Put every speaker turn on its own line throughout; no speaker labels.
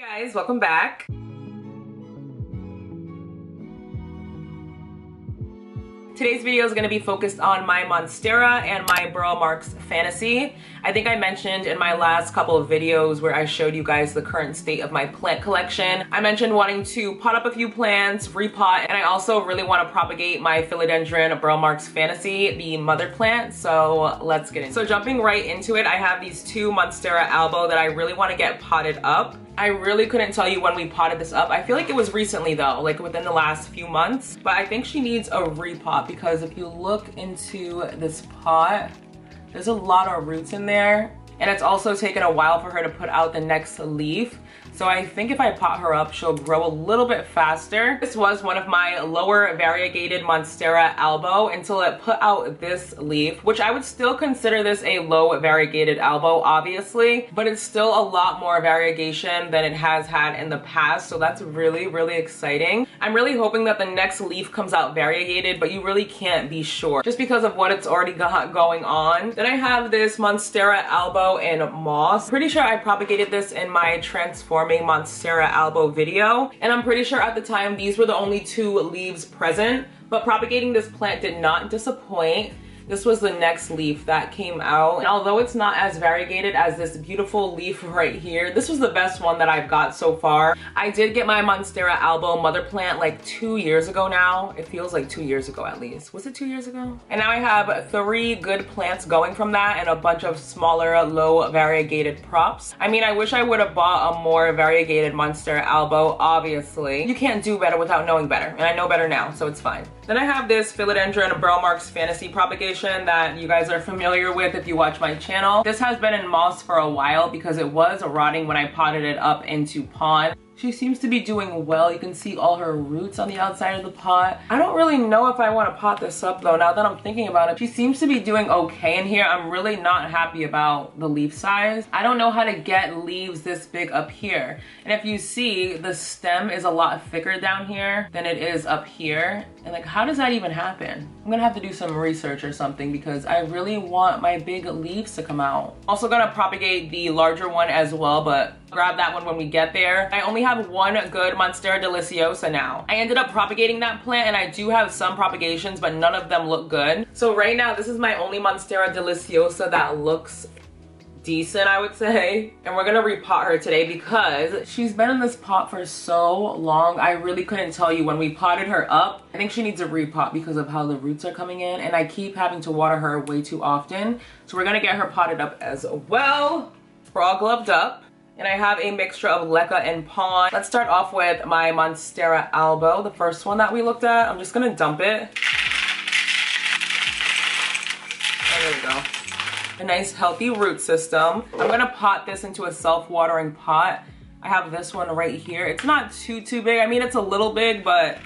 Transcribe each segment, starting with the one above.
Guys, welcome back. Today's video is going to be focused on my Monstera and my Burle-Marx Fantasy. I think I mentioned in my last couple of videos where I showed you guys the current state of my plant collection. I mentioned wanting to pot up a few plants, repot, and I also really want to propagate my Philodendron Burle-Marx Fantasy, the mother plant, so let's get into it. So jumping right into it, I have these two Monstera Albo that I really want to get potted up. I really couldn't tell you when we potted this up. I feel like it was recently though, like within the last few months. But I think she needs a repot because if you look into this pot, there's a lot of roots in there. And it's also taken a while for her to put out the next leaf. So I think if I pot her up, she'll grow a little bit faster. This was one of my lower variegated Monstera Albo until it put out this leaf, which I would still consider this a low variegated Albo, obviously, but it's still a lot more variegation than it has had in the past. So that's really, really exciting. I'm really hoping that the next leaf comes out variegated, but you really can't be sure just because of what it's already got going on. Then I have this Monstera Albo in moss. Pretty sure I propagated this in my transforming Monstera Albo video, and I'm pretty sure at the time these were the only two leaves present, but propagating this plant did not disappoint. This was the next leaf that came out, and although it's not as variegated as this beautiful leaf right here, this was the best one that I've got so far. I did get my Monstera Albo mother plant like 2 years ago now. It feels like 2 years ago at least. Was it 2 years ago? And now I have 3 good plants going from that and a bunch of smaller, low variegated props. I mean, I wish I would have bought a more variegated Monstera Albo, obviously. You can't do better without knowing better, and I know better now, so it's fine. Then I have this Philodendron Burle-Marx Fantasy propagation that you guys are familiar with if you watch my channel. This has been in moss for a while because it was rotting when I potted it up into pond. She seems to be doing well. You can see all her roots on the outside of the pot. I don't really know if I want to pot this up though, now that I'm thinking about it. She seems to be doing okay in here. I'm really not happy about the leaf size. I don't know how to get leaves this big up here. And if you see, the stem is a lot thicker down here than it is up here. And like, how does that even happen? I'm gonna have to do some research or something because I really want my big leaves to come out. Also gonna propagate the larger one as well, but grab that one when we get there. I only have one good Monstera deliciosa now. I ended up propagating that plant and I do have some propagations, but none of them look good. So right now, this is my only Monstera deliciosa that looks decent, I would say. And we're gonna repot her today because she's been in this pot for so long. I really couldn't tell you when we potted her up. I think she needs a repot because of how the roots are coming in, and I keep having to water her way too often. So we're gonna get her potted up as well. We're all gloved up. And I have a mixture of leca and pond. Let's start off with my Monstera Albo, the first one that we looked at. I'm just gonna dump it. Oh, there we go. A nice healthy root system. I'm gonna pot this into a self-watering pot. I have this one right here. It's not too big. I mean, it's a little big, but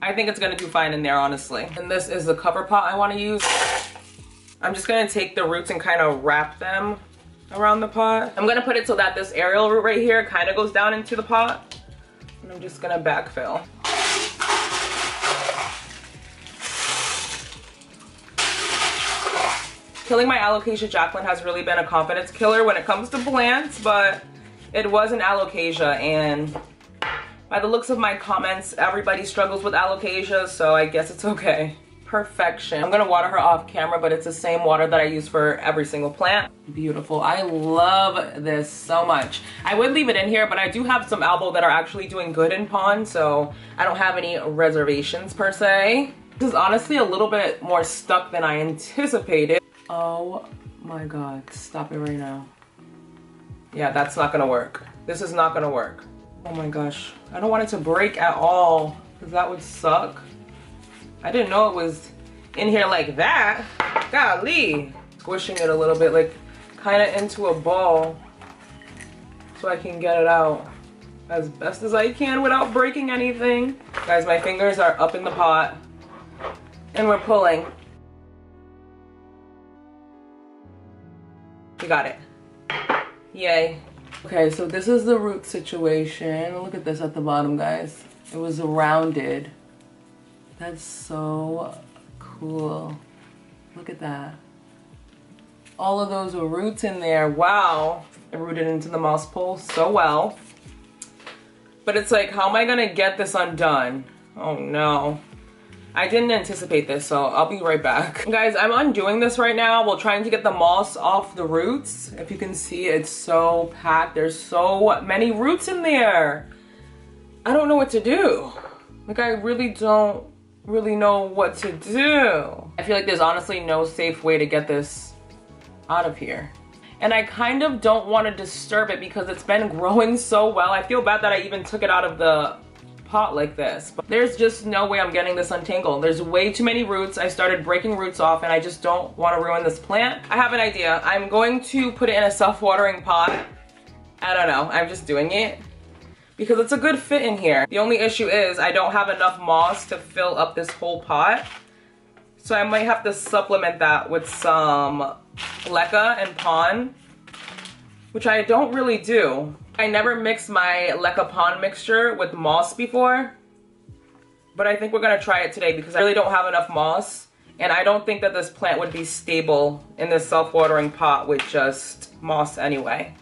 I think it's gonna do fine in there, honestly. And this is the cover pot I wanna use. I'm just gonna take the roots and kind of wrap them around the pot. I'm gonna put it so that this aerial root right here kind of goes down into the pot. And I'm just gonna backfill. Killing my alocasia Jacqueline has really been a confidence killer when it comes to plants, but it was an alocasia, and by the looks of my comments, everybody struggles with alocasia, so I guess it's okay. Perfection. I'm gonna water her off camera, but it's the same water that I use for every single plant. Beautiful. I love this so much. I would leave it in here, but I do have some Albo that are actually doing good in pond, so I don't have any reservations per se. This is honestly a little bit more stuck than I anticipated. Oh my God, stop it right now. Yeah, that's not gonna work. This is not gonna work. Oh my gosh, I don't want it to break at all because that would suck. I didn't know it was in here like that. Golly. Squishing it a little bit, like kind of into a ball so I can get it out as best as I can without breaking anything. Guys, my fingers are up in the pot and we're pulling. We got it. Yay. Okay, so this is the root situation. Look at this at the bottom, guys. It was rounded. That's so cool. Look at that. All of those roots in there. Wow. rooted into the moss pole so well. But it's like, how am I gonna get this undone? Oh no. I didn't anticipate this, so I'll be right back. Guys, I'm undoing this right now while trying to get the moss off the roots. If you can see, it's so packed. There's so many roots in there. I don't know what to do. Like, I really don't know what to do. I feel like there's honestly no safe way to get this out of here. And I kind of don't want to disturb it because it's been growing so well. I feel bad that I even took it out of the pot like this, but there's just no way I'm getting this untangled. There's way too many roots. I started breaking roots off and I just don't want to ruin this plant. I have an idea. I'm going to put it in a self-watering pot. I don't know, I'm just doing it because it's a good fit in here. The only issue is I don't have enough moss to fill up this whole pot, so I might have to supplement that with some leca and pon, which I don't really do. I never mixed my leca pon mixture with moss before, but I think we're gonna try it today because I really don't have enough moss, and I don't think that this plant would be stable in this self-watering pot with just moss anyway.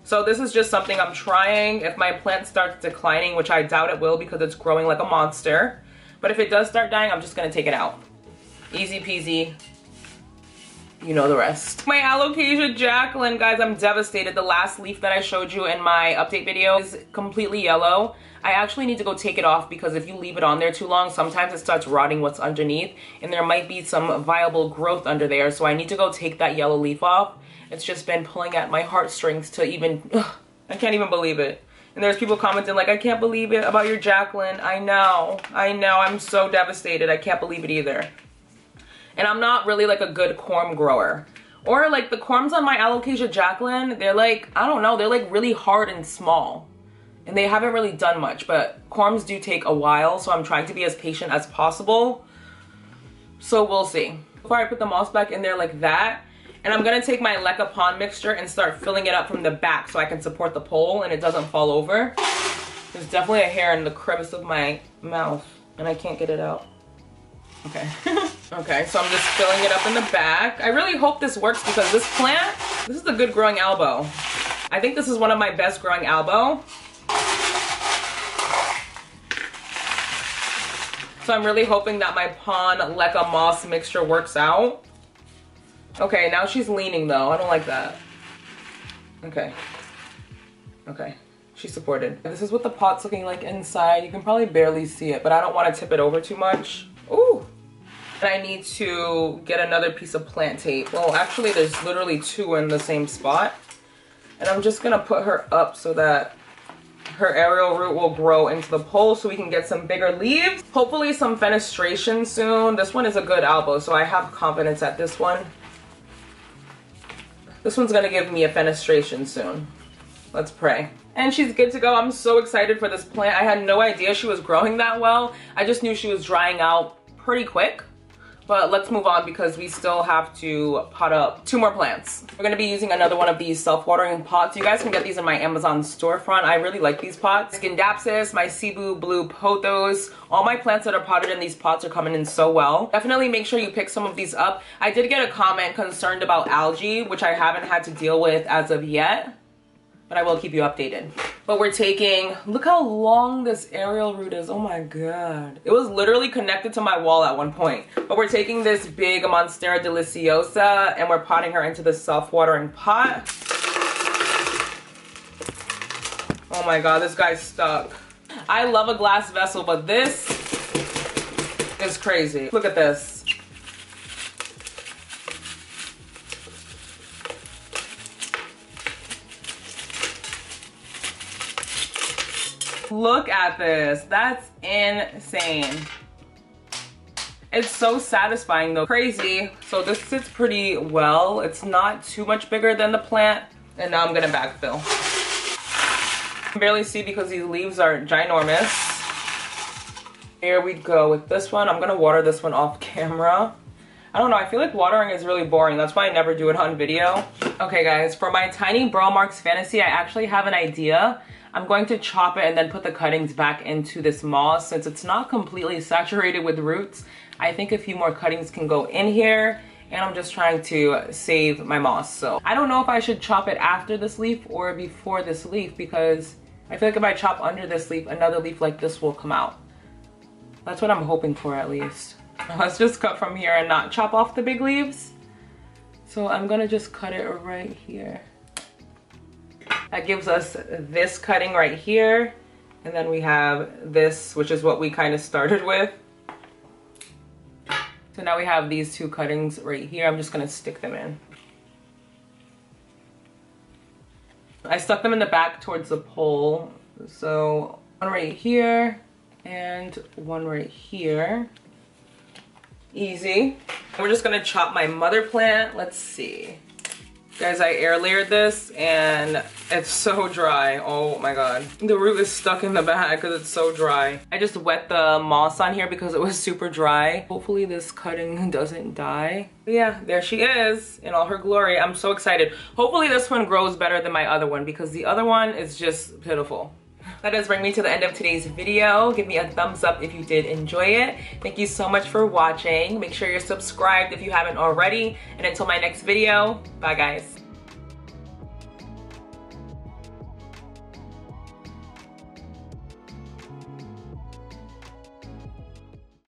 So this is just something I'm trying. If my plant starts declining, which I doubt it will because it's growing like a monster, but if it does start dying, I'm just gonna take it out. Easy peasy. You know the rest. My alocasia Jacqueline, guys, I'm devastated. The last leaf that I showed you in my update video is completely yellow. I actually need to go take it off because if you leave it on there too long, sometimes it starts rotting what's underneath and there might be some viable growth under there. So I need to go take that yellow leaf off. It's just been pulling at my heartstrings to even, I can't even believe it. And there's people commenting like, I can't believe it about your Jacqueline. I know, I'm so devastated. I can't believe it either. And I'm not really like a good corm grower. Or like the corms on my alocasia Jacqueline, they're like, I don't know, they're like really hard and small. And they haven't really done much, but corms do take a while, so I'm trying to be as patient as possible. So we'll see. Before I put the moss back in there like that, and I'm gonna take my leca pon mixture and start filling it up from the back so I can support the pole and it doesn't fall over. There's definitely a hair in the crevice of my mouth and I can't get it out. Okay. Okay, so I'm just filling it up in the back. I really hope this works because this plant, this is a good growing Albo. I think this is one of my best growing Albo. So I'm really hoping that my pon leca moss mixture works out. Okay, now she's leaning though. I don't like that. Okay. Okay. She's supported. This is what the pot's looking like inside. You can probably barely see it, but I don't want to tip it over too much. Ooh. And I need to get another piece of plant tape. Well, actually there's literally two in the same spot. And I'm just gonna put her up so that her aerial root will grow into the pole so we can get some bigger leaves. Hopefully some fenestration soon. This one is a good Albo, so I have confidence at this one. This one's gonna give me a fenestration soon. Let's pray. And she's good to go. I'm so excited for this plant. I had no idea she was growing that well. I just knew she was drying out pretty quick. But let's move on because we still have to pot up 2 more plants. We're gonna be using another one of these self-watering pots. You guys can get these in my Amazon storefront. I really like these pots. Scindapsus, my Cebu Blue Pothos. All my plants that are potted in these pots are coming in so well. Definitely make sure you pick some of these up. I did get a comment concerned about algae, which I haven't had to deal with as of yet, but I will keep you updated. But we're taking, look how long this aerial root is. Oh my God. It was literally connected to my wall at one point. But we're taking this big Monstera deliciosa and we're potting her into the self-watering pot. Oh my God, this guy's stuck. I love a glass vessel, but this is crazy. Look at this. Look at this. That's insane. It's so satisfying though. Crazy. So this sits pretty well. It's not too much bigger than the plant. And now I'm gonna backfill. I can barely see because these leaves are ginormous. Here we go with this one. I'm gonna water this one off camera. I don't know, I feel like watering is really boring. That's why I never do it on video. Okay guys, for my tiny Burle-Marx fantasy, I actually have an idea. I'm going to chop it and then put the cuttings back into this moss. Since it's not completely saturated with roots, I think a few more cuttings can go in here and I'm just trying to save my moss. So I don't know if I should chop it after this leaf or before this leaf, because I feel like if I chop under this leaf, another leaf like this will come out. That's what I'm hoping for, at least. Let's just cut from here and not chop off the big leaves. So I'm gonna just cut it right here. That gives us this cutting right here. And then we have this, which is what we kind of started with. So now we have these two cuttings right here. I'm just gonna stick them in. I stuck them in the back towards the pole. So one right here and one right here. Easy. We're just gonna chop my mother plant. Let's see. Guys, I air layered this and it's so dry. Oh my god. The root is stuck in the bag because it's so dry. I just wet the moss on here because it was super dry. Hopefully this cutting doesn't die. But yeah, there she is in all her glory. I'm so excited. Hopefully this one grows better than my other one, because the other one is just pitiful. That does bring me to the end of today's video. Give me a thumbs up if you did enjoy it. Thank you so much for watching. Make sure you're subscribed if you haven't already. And until my next video, bye guys.